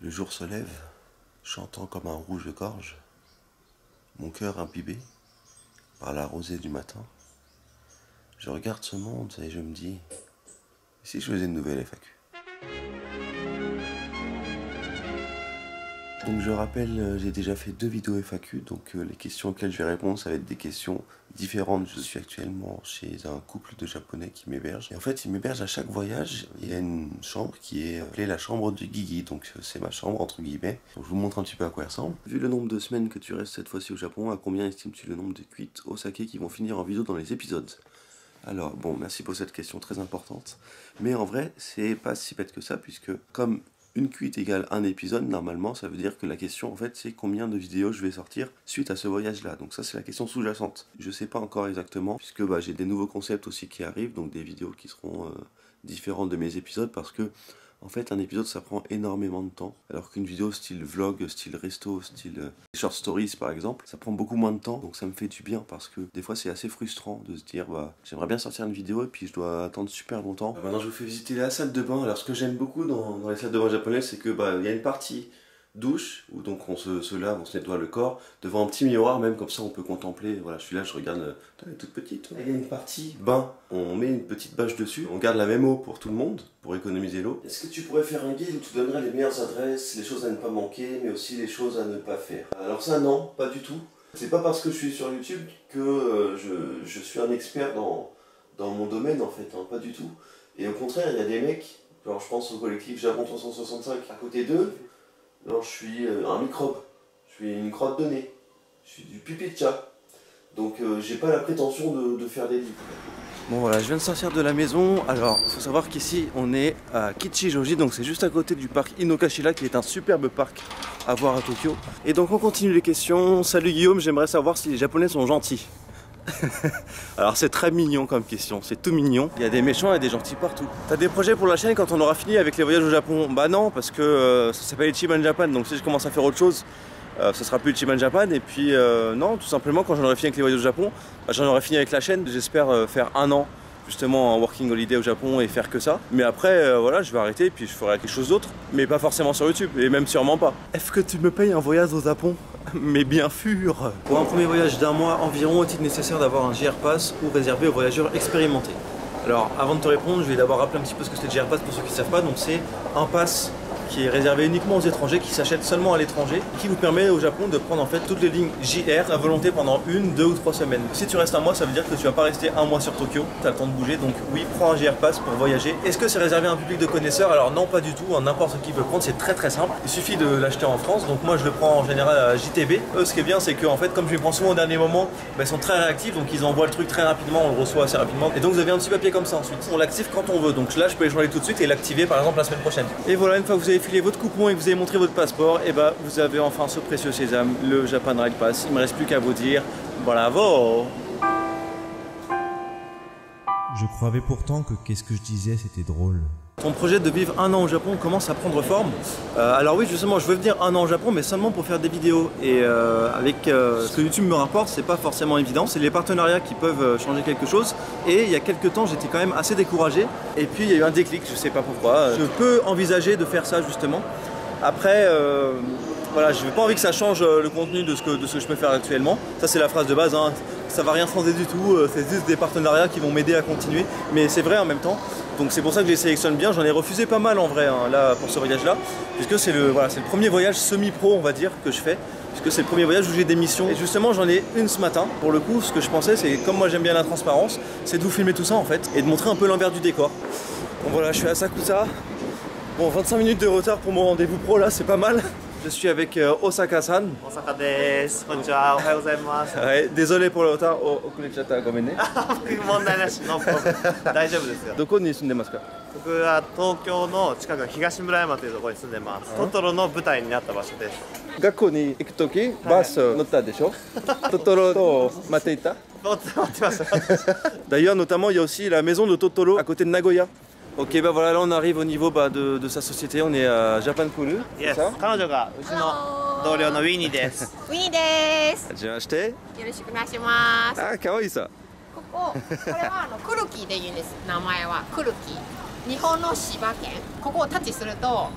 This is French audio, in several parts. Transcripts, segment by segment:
Le jour se lève, chantant comme un rouge-gorge, mon cœur imbibé par la rosée du matin. Je regarde ce monde et je me dis, et si je faisais une nouvelle FAQ? Donc je rappelle, j'ai déjà fait 2 vidéos FAQ, donc les questions auxquelles je vais répondre, ça va être des questions différentes. Je suis actuellement chez un couple de Japonais qui m'héberge. Et en fait, ils m'hébergent à chaque voyage. Il y a une chambre qui est appelée la chambre du Gigi, donc c'est ma chambre entre guillemets. Donc je vous montre un petit peu à quoi elle ressemble. Vu le nombre de semaines que tu restes cette fois-ci au Japon, à combien estimes-tu le nombre de cuites au saké qui vont finir en vidéo dans les épisodes? Alors bon, merci pour cette question très importante. Mais en vrai, c'est pas si bête que ça, puisque comme une cuite égale un épisode, normalement, ça veut dire que la question, en fait, c'est combien de vidéos je vais sortir suite à ce voyage-là. Donc ça, c'est la question sous-jacente. Je sais pas encore exactement, puisque j'ai des nouveaux concepts aussi qui arrivent, donc des vidéos qui seront différentes de mes épisodes, parce que, en fait, un épisode, ça prend énormément de temps, alors qu'une vidéo style vlog, style resto, style short stories, par exemple, ça prend beaucoup moins de temps, donc ça me fait du bien, parce que des fois, c'est assez frustrant de se dire, j'aimerais bien sortir une vidéo, et puis je dois attendre super longtemps. Maintenant, je vous fais visiter la salle de bain. Alors, ce que j'aime beaucoup dans les salles de bain japonaises, c'est que, il y a une partie douche, où donc on se lave, on se nettoie le corps, devant un petit miroir, même comme ça on peut contempler, voilà, je suis là, je regarde, elle est toute petite. Il y a une partie bain, on met une petite bâche dessus, on garde la même eau pour tout le monde, pour économiser l'eau. Est-ce que tu pourrais faire un guide où tu donnerais les meilleures adresses, les choses à ne pas manquer, mais aussi les choses à ne pas faire? Alors ça non, pas du tout. C'est pas parce que je suis sur YouTube que je suis un expert dans mon domaine en fait, hein, pas du tout. Et au contraire, il y a des mecs, genre je pense au collectif Japon 365, à côté d'eux, alors, je suis un microbe, je suis une crotte de nez, je suis du pipi de chat. Donc j'ai pas la prétention de faire des livres. Bon voilà, je viens de sortir de la maison. Alors, il faut savoir qu'ici, on est à Kichijoji, donc c'est juste à côté du parc Inokashira, qui est un superbe parc à voir à Tokyo. Et donc on continue les questions. Salut Guillaume, j'aimerais savoir si les Japonais sont gentils. Alors c'est très mignon comme question, c'est tout mignon. Il y a des méchants et des gentils partout. T'as des projets pour la chaîne quand on aura fini avec les voyages au Japon? Bah non, parce que ça s'appelle Ichiban Japan, donc si je commence à faire autre chose, ce sera plus Ichiban Japan. Et puis non, tout simplement quand j'en aurai fini avec les voyages au Japon, j'en aurai fini avec la chaîne. J'espère faire 1 an justement en working holiday au Japon et faire que ça. Mais après voilà, je vais arrêter et puis je ferai quelque chose d'autre. Mais pas forcément sur YouTube, et même sûrement pas. Est-ce que tu me payes un voyage au Japon? Mais bien sûr. Pour un premier voyage d'1 mois environ, est-il nécessaire d'avoir un JR Pass ou réservé aux voyageurs expérimentés? Alors avant de te répondre, je vais d'abord rappeler un petit peu ce que c'est le JR Pass pour ceux qui ne savent pas. Donc c'est un pass qui est réservé uniquement aux étrangers, qui s'achète seulement à l'étranger, qui vous permet au Japon de prendre en fait toutes les lignes JR à volonté pendant 1, 2 ou 3 semaines. Si tu restes 1 mois, ça veut dire que tu vas pas rester 1 mois sur Tokyo, tu as le temps de bouger, donc oui, prends un JR Pass pour voyager. Est-ce que c'est réservé à un public de connaisseurs? Alors non, pas du tout, n'importe qui peut le prendre, c'est très simple. Il suffit de l'acheter en France, donc moi je le prends en général à JTB. Eux, ce qui est bien, c'est que en fait, comme je les prends souvent au dernier moment, ils sont très réactifs, donc ils envoient le truc très rapidement, on le reçoit assez rapidement. Et donc vous avez un petit papier comme ça ensuite. On l'active quand on veut, donc là je peux les changer tout de suite et l'activer par exemple la semaine prochaine. Et voilà, une fois que vous avez filé votre coupon et que vous avez montré votre passeport, et vous avez enfin ce précieux sésame, le Japan Ride Pass. Il me reste plus qu'à vous dire bravo. Je croyais pourtant que qu'est-ce que je disais c'était drôle. Ton projet de vivre 1 an au Japon commence à prendre forme. Alors oui, justement, je veux venir 1 an au Japon, mais seulement pour faire des vidéos. Et avec ce que YouTube me rapporte, c'est pas forcément évident. C'est les partenariats qui peuvent changer quelque chose. Et il y a quelques temps, j'étais quand même assez découragé. Et puis il y a eu un déclic, je sais pas pourquoi. Je peux envisager de faire ça justement. Après, voilà, je n'ai pas envie que ça change le contenu de ce que je peux faire actuellement. Ça c'est la phrase de base, hein. Ça va rien changer du tout, c'est juste des partenariats qui vont m'aider à continuer. Mais c'est vrai en même temps. Donc c'est pour ça que je les sélectionne bien. J'en ai refusé pas mal en vrai hein, là pour ce voyage-là. Puisque c'est le premier voyage semi-pro on va dire que je fais. Puisque c'est le premier voyage où j'ai des missions. Et justement j'en ai une ce matin. Pour le coup, ce que je pensais, c'est comme moi j'aime bien la transparence, c'est de vous filmer tout ça en fait. Et de montrer un peu l'envers du décor. Bon voilà, je suis à Sakusa. Bon, 25 minutes de retard pour mon rendez-vous pro là, c'est pas mal. Je suis avec Osaka-san. Osaka desu. Konnichiwa, ohayou gozaimasu. Ouais, désolé pour le retard. Okurechatta, gomenne. 問題なし、ノープロブレム。大丈夫ですよ。どこに住んでますか？僕は東京の近くの東村山というところに住んでます。トトロの舞台になった場所です。学校に行くときバス乗ったでしょ？トトロと待っていた？待ってました。D'ailleurs, notamment, il y a aussi la maison de Totoro à côté de Nagoya. Ok, bah voilà, là on arrive au niveau de sa société, on est à Japan Kuru, c'est ça? 彼女がうちの同僚のウィニーです。ウィニーです。はじめまして。よろしくお願いします。あ、かわいいさ。これはクルキーで言うんです。名前はクルキー。日本の柴犬。ここをタッチすると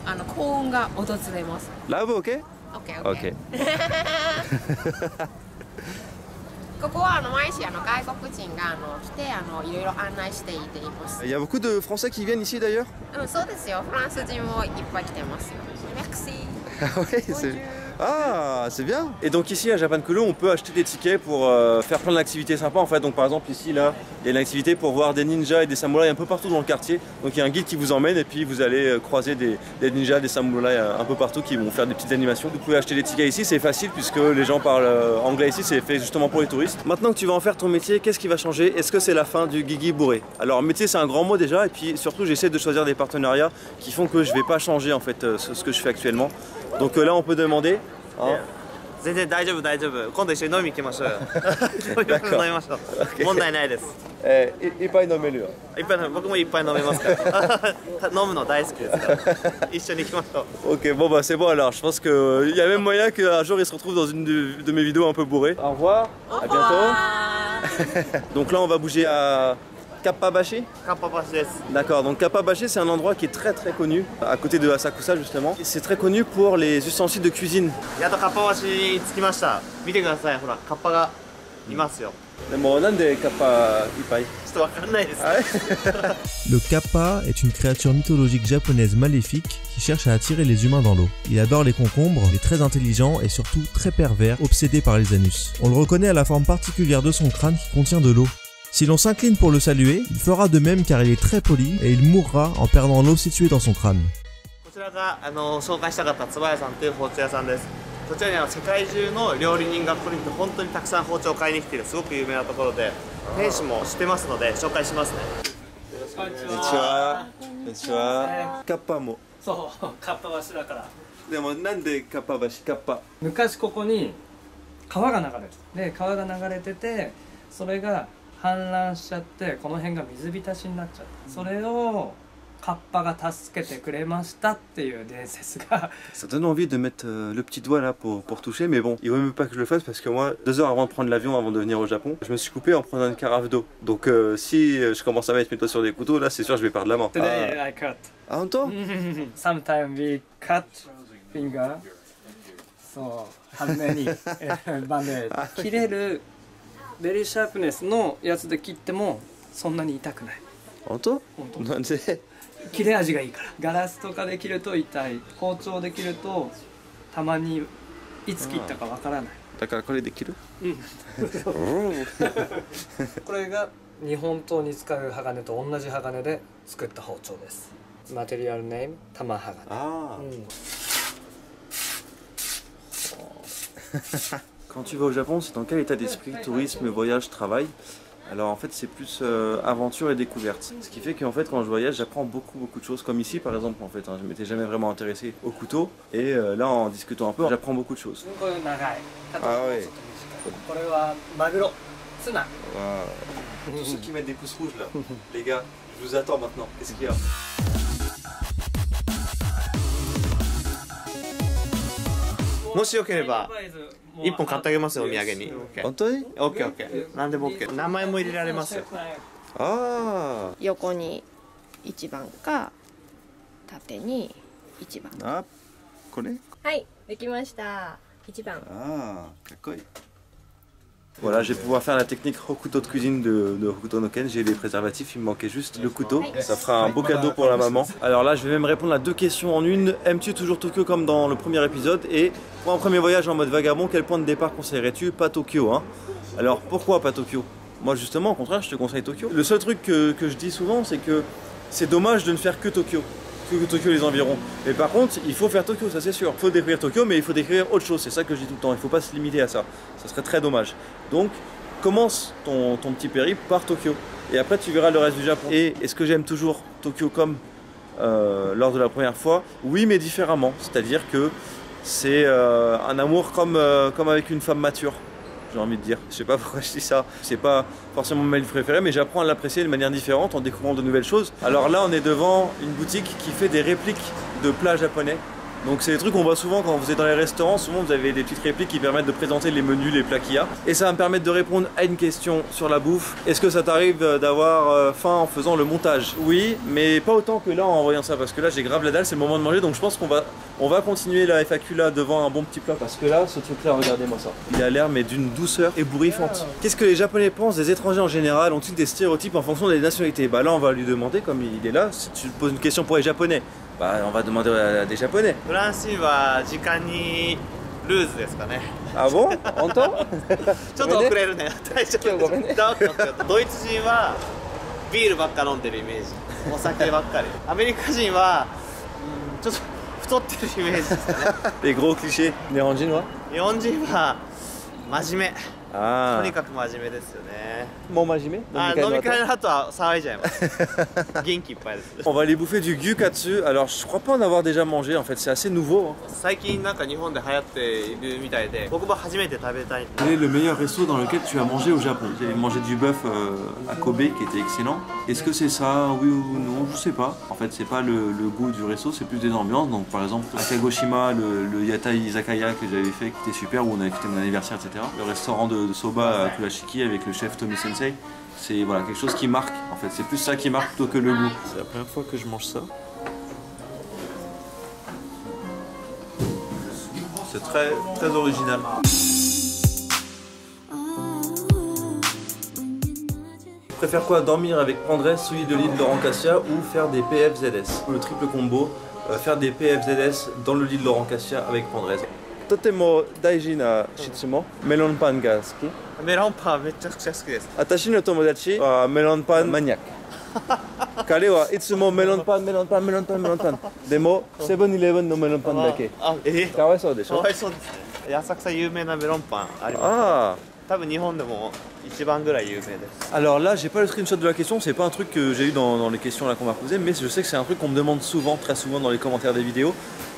幸運が訪れます。 Là-bas, ok? OK Ok. ここは毎日外国人が来ていろいろ案内しています。 Il y a beaucoup de Français qui viennent ici d'ailleurs? そうですよ。フランス人もいっぱい来てますよ。Merci. Ah ouais, ah, c'est bien. Et donc ici à Japan Kolo, on peut acheter des tickets pour faire plein d'activités sympas en fait. Donc par exemple ici là, il y a une activité pour voir des ninjas et des samouraïs un peu partout dans le quartier. Donc il y a un guide qui vous emmène et puis vous allez croiser des ninjas, des samouraïs un peu partout qui vont faire des petites animations. Vous pouvez acheter des tickets ici, c'est facile puisque les gens parlent anglais ici, c'est fait justement pour les touristes. Maintenant que tu vas en faire ton métier, qu'est-ce qui va changer? Est-ce que c'est la fin du Gigi bourré? Alors métier c'est un grand mot déjà et puis surtout j'essaie de choisir des partenariats qui font que je vais pas changer en fait ce que je fais actuellement. Donc là on peut demander. Hein, 全然大丈夫大丈夫。今度一緒に飲み行きましょうよ。飲みましょう。問題ないです。いっぱい飲めるよ。いっぱい僕もいっぱい飲めますから飲むの大好きですから一緒に行きましょう。 Ok, bon bah c'est bon alors, je pense qu'il y a même moyen qu'un jour il se retrouve dans une de mes vidéos un peu bourré. Au revoir, à bientôt. Donc là on va bouger à Kappabashi. カッパ橋です。 D'accord, donc Kappabashi c'est un endroit qui est très très connu, à côté de Asakusa justement. C'est très connu pour les ustensiles de cuisine. やっとカッパ橋に着きました。見てください。ほらカッパがいますよ。 Mais nande Kappa Ipai. ちょっとわかんないです。 Le kappa est une créature mythologique japonaise maléfique qui cherche à attirer les humains dans l'eau. Il adore les concombres, est très intelligent et surtout très pervers, obsédé par les anus. On le reconnaît à la forme particulière de son crâne qui contient de l'eau. Si l'on s'incline pour le saluer, il fera de même car il est très poli et il mourra en perdant l'eau située dans son crâne. こちらが紹介したかったつば屋さんという包丁屋さんです。こちらには世界中の料理人がここに来て本当にたくさん包丁を買いに来ているすごく有名なところで、店主も知ってますので紹介しますね。こんにちは。こんにちは。カッパも。そうカッパ橋だから。でもなんでカッパ橋カッパ？昔ここに川が流れてで川が流れててそれが氾濫しちゃってこの辺が水浸しになっちゃったそれをカッパが助けてくれましたっていう伝説が Ça donne envie de mettre le petit doigt là pour toucher, mais bon, il vaut même pas que je le fasse parce que moi, 2 heures avant de prendre l'avion, avant de venir au Japon, je me suis coupé en prenant une carafe d'eau. Donc si je commence à mettre mes doigts sur des couteaux, là c'est sûr je vais perdre la main. Today I cut. Ah, toi? Sometimes we cut finger. So how many bandage? 切れるベリーシャープネスのやつで切ってもそんなに痛くない。本当？本当。なんで？切れ味がいいから。ガラスとかで切ると痛い。包丁で切るとたまにいつ切ったかわからない。だからこれで切る？うん。これが日本刀に使う鋼と同じ鋼で作った包丁です。マテリアルネーム玉鋼。ああ。うん。Quand tu vas au Japon, c'est dans quel état d'esprit? Tourisme, voyage, travail? Alors en fait c'est plus aventure et découverte. Ce qui fait qu'en fait quand je voyage j'apprends beaucoup de choses. Comme ici par exemple en fait, hein, je m'étais jamais vraiment intéressé au couteau. Et là en discutant un peu j'apprends beaucoup de choses. Ah ouais. Tous ceux qui mettent des pouces rouges là, les gars, je vous attends maintenant. Qu'est-ce qu'il y a? もしよければ1本買ってあげますよお土産に。本当に？ OKOK。何でも OK。名前も入れられますよ。あ横に1番か縦に1番。あ。あ、これ？はい、できました。1番。Ah, voilà, je vais pouvoir faire la technique Hokuto de cuisine de Hokuto no Ken. J'ai les préservatifs, il me manquait juste le couteau. Ça fera un beau cadeau pour la maman. Alors là, je vais même répondre à 2 questions en une. Aimes-tu toujours Tokyo comme dans le premier épisode? Et pour un premier voyage en mode vagabond, quel point de départ conseillerais-tu? Pas Tokyo, hein. Alors pourquoi pas Tokyo? Moi justement, au contraire, je te conseille Tokyo. Le seul truc que je dis souvent, c'est que c'est dommage de ne faire que Tokyo. Que Tokyo les environs. Mais par contre, il faut faire Tokyo, ça c'est sûr. Il faut découvrir Tokyo, mais il faut découvrir autre chose. C'est ça que je dis tout le temps. Il ne faut pas se limiter à ça. Ça serait très dommage. Donc, commence ton petit périple par Tokyo. Et après, tu verras le reste du Japon. Et est-ce que j'aime toujours Tokyo comme lors de la première fois? Oui, mais différemment. C'est-à-dire que c'est un amour comme avec une femme mature. J'ai envie de dire. Je sais pas pourquoi je dis ça. C'est pas forcément mon livre préféré, mais j'apprends à l'apprécier de manière différente en découvrant de nouvelles choses. Alors là, on est devant une boutique qui fait des répliques de plats japonais. Donc c'est des trucs qu'on voit souvent quand vous êtes dans les restaurants, souvent vous avez des petites répliques qui permettent de présenter les menus, les plats qu'il y a. Et ça va me permettre de répondre à une question sur la bouffe. Est-ce que ça t'arrive d'avoir faim en faisant le montage? Oui, mais pas autant que là en envoyant ça, parce que là j'ai grave la dalle, c'est le moment de manger, donc je pense qu'on va continuer la FAQ là devant un bon petit plat, parce que là, ce truc là, regardez-moi ça. Il a l'air mais d'une douceur ébouriffante. Qu'est-ce que les Japonais pensent des étrangers en général? Ont-ils des stéréotypes en fonction des nationalités? Bah là on va lui demander, comme il est là, si tu poses une question pour les Japonais, bah on va demander à des Japonais. フランス人は時間にルーズですかね。 Ah bon? Entends? ちょっと遅れるね。大丈夫。ドイツ人はビールばっか飲んでるイメージ。お酒ばっかり。アメリカ人はちょっと太ってるイメージですかね。 Les gros clichés néerlandais. 日本人は真面目。 Ah. とにかく真面目ですよね。 Mon majime? 飲み会の後は騒いじゃいます。元気いっぱいです。 On va aller bouffer du gyukatsu. Alors je crois pas en avoir déjà mangé en fait, c'est assez nouveau. 最近なんか日本で流行っているみたいで、僕も初めて食べたい。 Quel est le meilleur resto dans lequel tu as mangé au Japon? J'ai mangé du bœuf à Kobe qui était excellent. Est-ce que c'est ça? Oui ou non? Je sais pas. En fait, c'est pas le goût du resto, c'est plus des ambiances. Donc par exemple, à Kagoshima, le Yatai Izakaya que j'avais fait qui était super, où on avait fêté mon anniversaire, etc. Le restaurant de soba à Kurashiki avec le chef Tomi Sensei. C'est voilà, quelque chose qui marque. En fait, c'est plus ça qui marque plutôt que le goût. C'est la première fois que je mange ça. C'est très, très original. Tu préfères quoi, dormir avec Pandrez sous l'île de l'île Laurent Cassia ou faire des PFZS? Le triple combo, faire des PFZS dans le lit de Laurent Cassia avec Pandrez. Totemo daiji na shitsumo, melon pan ga suki? メロンパンめちゃくちゃ好きです。 Atashi no tomodachi wa melon pan maniac. Kare wa itsumo melon pan. Demo 7-Eleven no melon pan dake. あ、かわいそうでしょ? かわいそうですね。浅草有名なメロンパンあります。 Ah. 多分日本でも一番ぐらい有名です。 Alors là, j'ai pas le screenshot de la question, c'est pas un truc que j'ai eu dans les questions là qu'on m'a posé, mais je sais que c'est un truc qu'on me demande souvent, très souvent dans les commentaires des vidéos.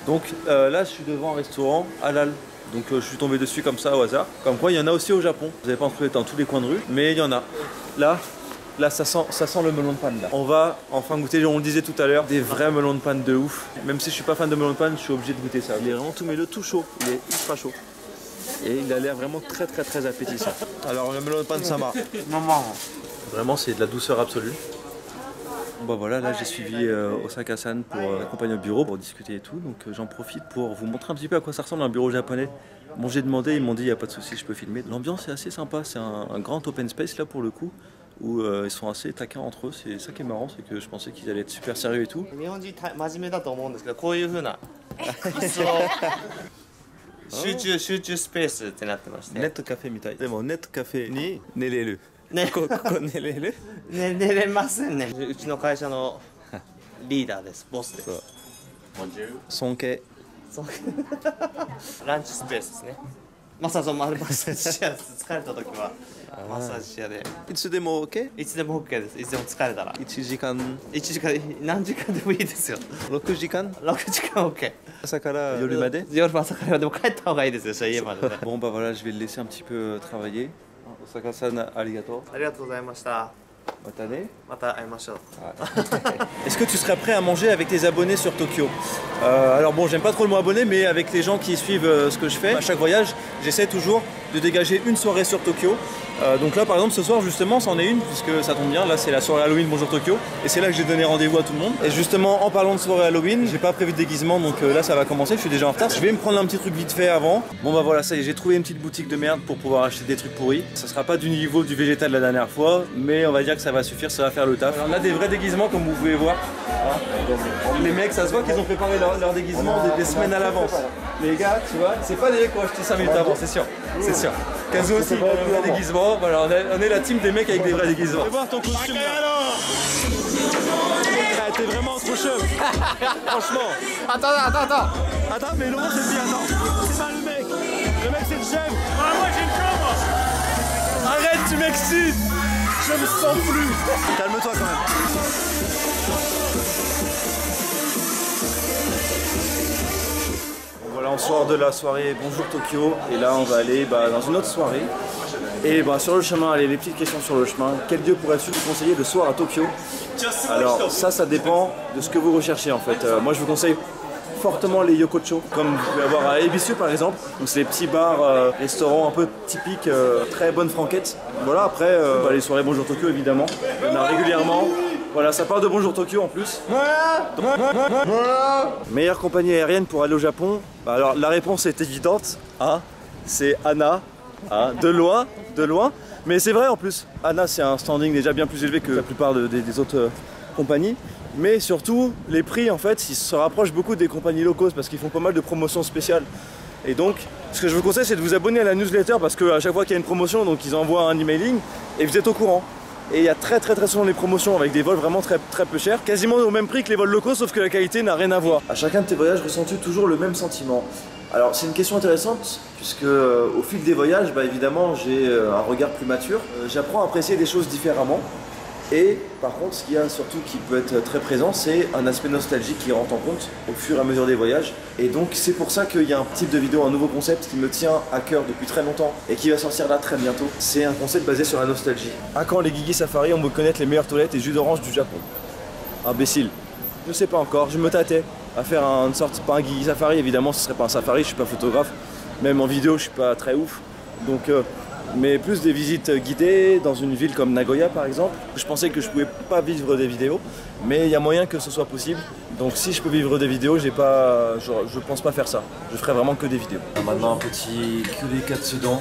Donc là, je suis devant un restaurant halal. Donc je suis tombé dessus comme ça au hasard. Comme quoi, il y en a aussi au Japon. Vous n'allez pas en trouver dans tous les coins de rue, mais il y en a. Là, ça sent le melon de panne là. On va enfin goûter, on le disait tout à l'heure, des vrais melons de panne de ouf. Même si je suis pas fan de melon de panne, je suis obligé de goûter ça. Il est vraiment tout mêlé, tout chaud. Il est ultra chaud. Et il a l'air vraiment très très très appétissant. Alors le melon de panne, ça marche. Vraiment, c'est de la douceur absolue. Bon voilà, là j'ai suivi Osaka-san pour l'accompagner au bureau pour discuter et tout, donc j'en profite pour vous montrer un petit peu à quoi ça ressemble un bureau japonais. Bon, j'ai demandé, ils m'ont dit il n'y a pas de souci, je peux filmer. L'ambiance est assez sympa, c'est un grand open space là pour le coup, où ils sont assez taquins entre eux. C'est ça qui est marrant, c'est que je pensais qu'ils allaient être super sérieux et tout. 日本人真面目だと思うんですけど、こういう風な椅子を集中スペースってなってまして。ネットカフェみたい。でもネットカフェに寝れる。ね、ここ寝れる？寝れませんね。うちの会社のリーダーです、ボスです。尊敬。ランチスペースですね。マッサージシェアです。疲れた時はマッサージシェアで。いつでも OK？ いつでも OK です。いつでも疲れたら。1時間何時間でもいいですよ。6時間6時間 OK。朝から夜まで？夜も朝からでも帰った方がいいですよ、家までね。Bon bah voilà, je vais le laisser un petit peu travailler. Osaka-san, arigato. ありがとうございました。 また会いましょう。 Est-ce que tu serais prêt à manger avec tes abonnés sur Tokyo? Alors bon, j'aime pas trop le mot abonné, mais avec les gens qui suivent ce que je fais, à chaque voyage, j'essaie toujours de dégager une soirée sur Tokyo. Donc là par exemple ce soir justement c'en est une, puisque ça tombe bien, là c'est la soirée Halloween Bonjour Tokyo, et c'est là que j'ai donné rendez-vous à tout le monde. Et justement en parlant de soirée Halloween, j'ai pas prévu de déguisement, donc là ça va commencer, je suis déjà en retard. Je vais me prendre un petit truc vite fait avant. Bon bah voilà, ça y est, j'ai trouvé une petite boutique de merde pour pouvoir acheter des trucs pourris. Ça sera pas du niveau du végétal de la dernière fois, mais on va dire que ça va suffire, ça va faire le taf. Alors, on a des vrais déguisements comme vous pouvez voir. Les mecs, ça se voit qu'ils ont préparé leur déguisement des semaines à l'avance. Les gars, tu vois, c'est pas des mecs qui ont acheté 5 minutes avant, c'est sûr. C'est sûr. Kazu aussi, il a un vrai déguisement. Voilà, on est la team des mecs avec des vrais déguisements. Fais voir ton costume là. Ah, t'es vraiment trop chum. Franchement. Attends, mais Laurent c'est bien, non. C'est pas le mec. Le mec c'est le chef. Ah, moi j'ai une chambre. Arrête, tu m'excites. Je me sens plus. Calme-toi quand même. Voilà, on sort de la soirée Bonjour Tokyo et là on va aller dans une autre soirée. Et sur le chemin, allez, les petites questions sur le chemin. Quel dieu pourrais-tu vous conseiller le soir à Tokyo? Alors ça dépend de ce que vous recherchez en fait. Moi je vous conseille fortement les yokocho, comme vous pouvez avoir à Ebisu par exemple. Donc c'est les petits bars, restaurants un peu typiques, très bonnes franquettes. Voilà, après les soirées Bonjour Tokyo évidemment, il y en a régulièrement. Voilà, ça parle de Bonjour Tokyo en plus. Meilleure compagnie aérienne pour aller au Japon? Bah alors la réponse est évidente, hein, c'est ANA, hein, de loin. Mais c'est vrai en plus, ANA c'est un standing déjà bien plus élevé que la plupart des autres compagnies. Mais surtout, les prix en fait, ils se rapprochent beaucoup des compagnies low cost parce qu'ils font pas mal de promotions spéciales. Et donc, ce que je vous conseille, c'est de vous abonner à la newsletter parce qu'à chaque fois qu'il y a une promotion, donc ils envoient un emailing et vous êtes au courant. Et il y a très souvent les promotions avec des vols vraiment très peu chers, quasiment au même prix que les vols locaux, sauf que la qualité n'a rien à voir. À chacun de tes voyages, ressens-tu toujours le même sentiment? Alors c'est une question intéressante, puisque au fil des voyages, bah, évidemment, j'ai un regard plus mature. J'apprends à apprécier des choses différemment. Et par contre, ce qu'il y a surtout qui peut être très présent, c'est un aspect nostalgique qui rentre en compte au fur et à mesure des voyages. Et donc c'est pour ça qu'il y a un type de vidéo, un nouveau concept qui me tient à cœur depuis très longtemps et qui va sortir là très bientôt. C'est un concept basé sur la nostalgie. À quand les Guigui Safari, on veut connaître les meilleures toilettes et jus d'orange du Japon? Imbécile. Je sais pas encore, je me tâtais à faire une sorte, pas un Guigui Safari évidemment, ce serait pas un safari, je suis pas photographe. Même en vidéo, je suis pas très ouf. Donc mais plus des visites guidées dans une ville comme Nagoya par exemple. Je pensais que je pouvais pas vivre des vidéos, mais il y a moyen que ce soit possible. Donc si je peux vivre des vidéos, je pense pas faire ça. Je ferai vraiment que des vidéos. Maintenant un petit Kyuri Katsudan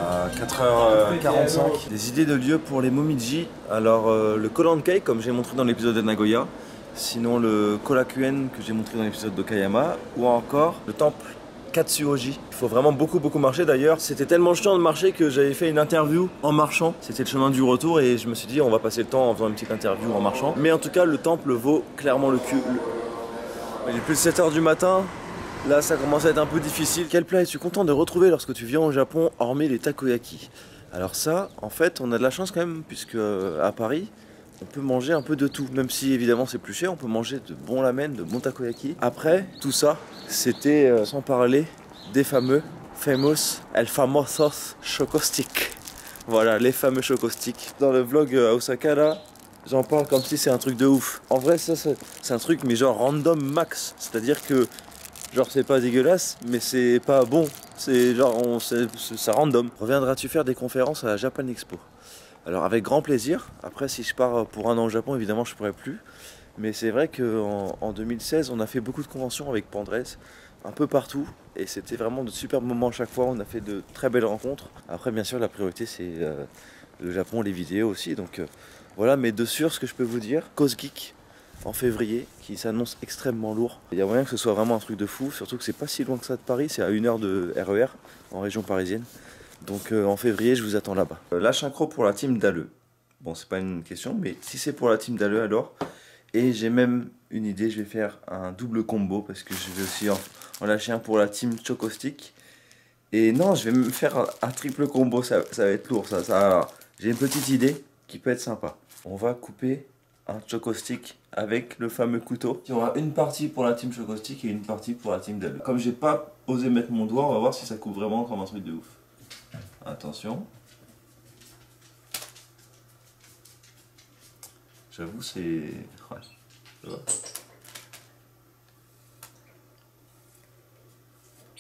à 4h45. Des idées de lieux pour les Momiji. Alors le Koran-kei comme j'ai montré dans l'épisode de Nagoya, sinon le Korakuen que j'ai montré dans l'épisode d'Okayama, ou encore le temple Katsuoji. Il faut vraiment beaucoup marcher d'ailleurs. C'était tellement chiant de marcher que j'avais fait une interview en marchant. C'était le chemin du retour et je me suis dit on va passer le temps en faisant une petite interview en marchant. Mais en tout cas le temple vaut clairement le cul. Il est plus de 7 h du matin. Là ça commence à être un peu difficile. Quel plat es-tu content de retrouver lorsque tu viens au Japon hormis les takoyaki? Alors ça en fait on a de la chance quand même puisque à Paris on peut manger un peu de tout, même si évidemment c'est plus cher, on peut manger de bons ramen, de bons takoyaki. Après, tout ça, c'était sans parler des fameux El Famosos Choco Stick. Voilà, les fameux Choco Stick. Dans le vlog à Osaka là, j'en parle comme si c'est un truc de ouf. En vrai, ça c'est un truc mais genre random max, c'est-à-dire que genre c'est pas dégueulasse, mais c'est pas bon. C'est genre, ça random. Reviendras-tu faire des conférences à la Japan Expo? Alors avec grand plaisir. Après si je pars pour un an au Japon évidemment je pourrais plus. Mais c'est vrai qu'en 2016 on a fait beaucoup de conventions avec Pandresse, un peu partout. Et c'était vraiment de super moments à chaque fois, on a fait de très belles rencontres. Après bien sûr la priorité c'est le Japon, les vidéos aussi. Donc voilà, mais de sûr ce que je peux vous dire, Cosgeek en février qui s'annonce extrêmement lourd. Il y a moyen que ce soit vraiment un truc de fou, surtout que c'est pas si loin que ça de Paris, c'est à 1 heure de RER en région parisienne. Donc en février, je vous attends là-bas. La synchro pour la team Dalleux. Bon, c'est pas une question, mais si c'est pour la team Dalleux, alors. Et j'ai même une idée, je vais faire un double combo parce que je vais aussi en lâcher un pour la team Choco Stick. Et non, je vais me faire un triple combo, ça va être lourd. J'ai une petite idée qui peut être sympa. On va couper un Choco Stick avec le fameux couteau. Il y aura une partie pour la team Choco Stick et une partie pour la team Dalleux. Comme j'ai pas osé mettre mon doigt, on va voir si ça coupe vraiment comme un truc de ouf. Attention. J'avoue, c'est... Ouais, ça va.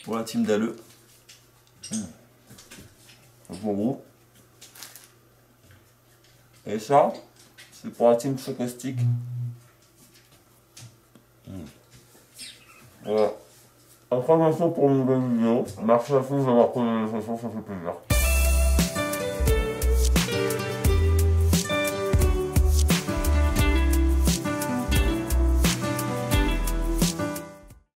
Pour la team Dalleux. Pour vous. Et ça, c'est pour la team Choco Stick. Voilà. Information pour une nouvelle vidéo. Merci à tous d'avoir pris les sessions, ça fait plaisir.